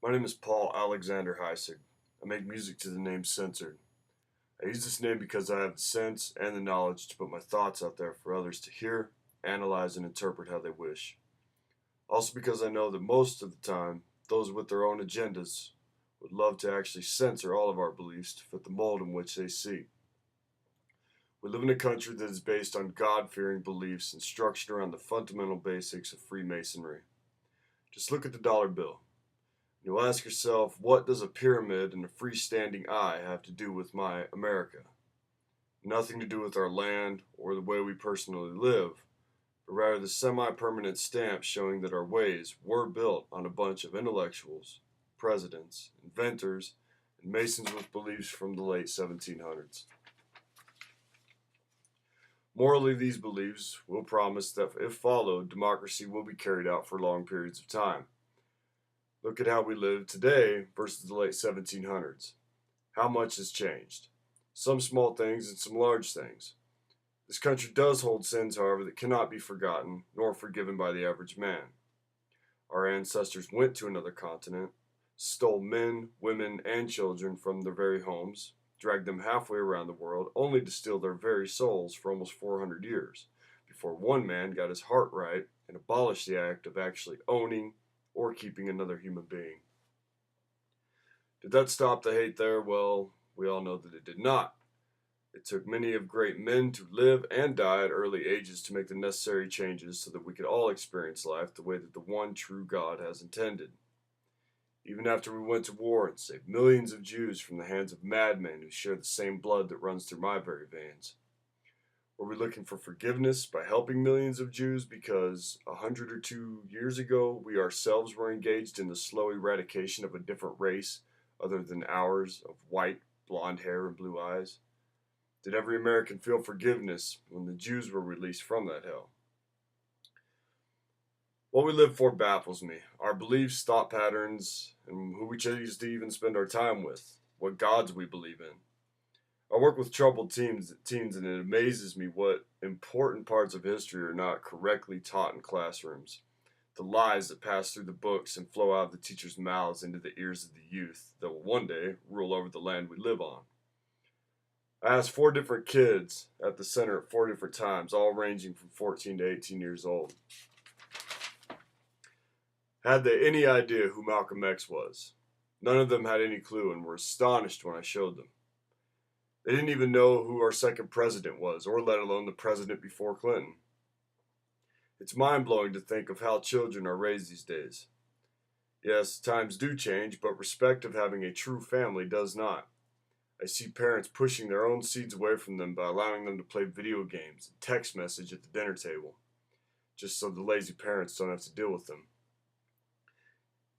My name is Paul Alexander Heisig. I make music to the name Censored. I use this name because I have the sense and the knowledge to put my thoughts out there for others to hear, analyze, and interpret how they wish. Also because I know that most of the time, those with their own agendas would love to actually censor all of our beliefs to fit the mold in which they see. We live in a country that is based on God fearing beliefs and structured around the fundamental basics of Freemasonry. Just look at the dollar bill. You'll ask yourself, what does a pyramid and a freestanding eye have to do with my America? Nothing to do with our land or the way we personally live, but rather the semi-permanent stamp showing that our ways were built on a bunch of intellectuals, presidents, inventors, and masons with beliefs from the late 1700s. Morally, these beliefs will promise that if followed, democracy will be carried out for long periods of time. Look at how we live today versus the late 1700s. How much has changed? Some small things and some large things. This country does hold sins, however, that cannot be forgotten nor forgiven by the average man. Our ancestors went to another continent, stole men, women, and children from their very homes, dragged them halfway around the world, only to steal their very souls for almost 400 years, before one man got his heart right and abolished the act of actually owning or keeping another human being. Did that stop the hate there? Well, we all know that it did not. It took many of great men to live and die at early ages to make the necessary changes so that we could all experience life the way that the one true God has intended. Even after we went to war and saved millions of Jews from the hands of madmen who share the same blood that runs through my very veins. Were we looking for forgiveness by helping millions of Jews because 100 or 2 years ago we ourselves were engaged in the slow eradication of a different race other than ours of white, blonde hair, and blue eyes? Did every American feel forgiveness when the Jews were released from that hell? What we live for baffles me. Our beliefs, thought patterns, and who we choose to even spend our time with. What gods we believe in. I work with troubled teens, and it amazes me what important parts of history are not correctly taught in classrooms. The lies that pass through the books and flow out of the teachers' mouths into the ears of the youth that will one day rule over the land we live on. I asked 4 different kids at the center at 4 different times, all ranging from 14 to 18 years old. Had they any idea who Malcolm X was? None of them had any clue and were astonished when I showed them. They didn't even know who our second president was, or let alone the president before Clinton. It's mind-blowing to think of how children are raised these days. Yes, times do change, but respect of having a true family does not. I see parents pushing their own seeds away from them by allowing them to play video games and text message at the dinner table, just so the lazy parents don't have to deal with them.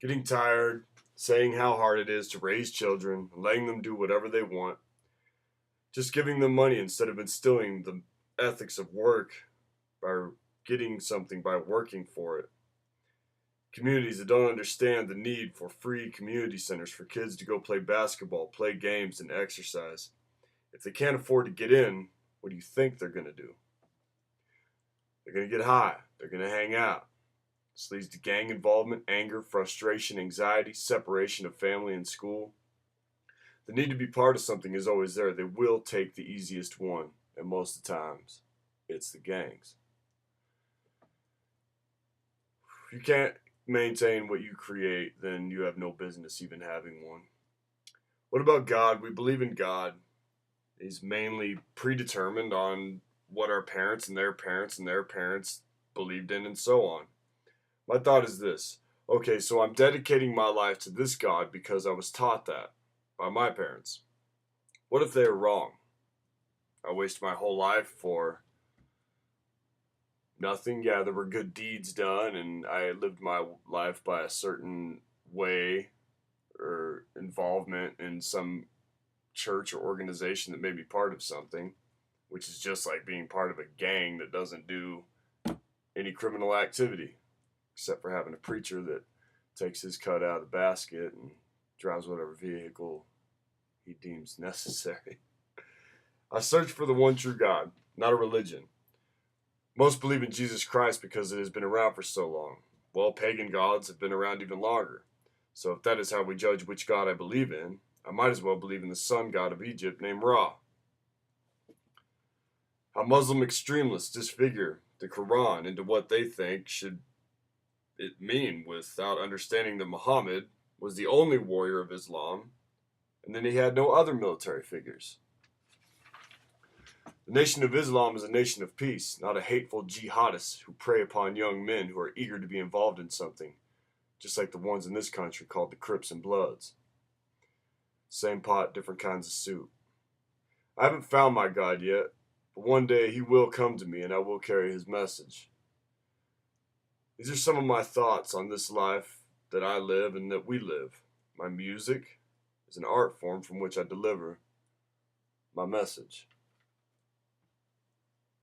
Getting tired, saying how hard it is to raise children, letting them do whatever they want, just giving them money instead of instilling the ethics of work by getting something by working for it. Communities that don't understand the need for free community centers for kids to go play basketball, play games, and exercise. If they can't afford to get in, what do you think they're going to do? They're going to get high. They're going to hang out. This leads to gang involvement, anger, frustration, anxiety, separation of family and school. The need to be part of something is always there. They will take the easiest one, and most of the times, it's the gangs. If you can't maintain what you create, then you have no business even having one. What about God? We believe in God. He's mainly predetermined on what our parents and their parents and their parents believed in and so on. My thought is this. Okay, so I'm dedicating my life to this God because I was taught that by my parents. What if they are wrong? I wasted my whole life for nothing. Yeah, there were good deeds done, and I lived my life by a certain way or involvement in some church or organization that made me part of something, which is just like being part of a gang that doesn't do any criminal activity, except for having a preacher that takes his cut out of the basket and drives whatever vehicle he deems necessary. I search for the one true God, not a religion. Most believe in Jesus Christ because it has been around for so long. Well, pagan gods have been around even longer. So if that is how we judge which God I believe in, I might as well believe in the sun god of Egypt named Ra. How Muslim extremists disfigure the Quran into what they think should it mean without understanding that Muhammad was the only warrior of Islam, and then he had no other military figures. The Nation of Islam is a nation of peace, not a hateful jihadists who prey upon young men who are eager to be involved in something, just like the ones in this country called the Crips and Bloods. Same pot, different kinds of soup. I haven't found my God yet, but one day he will come to me and I will carry his message. These are some of my thoughts on this life that I live and that we live. My music is an art form from which I deliver my message.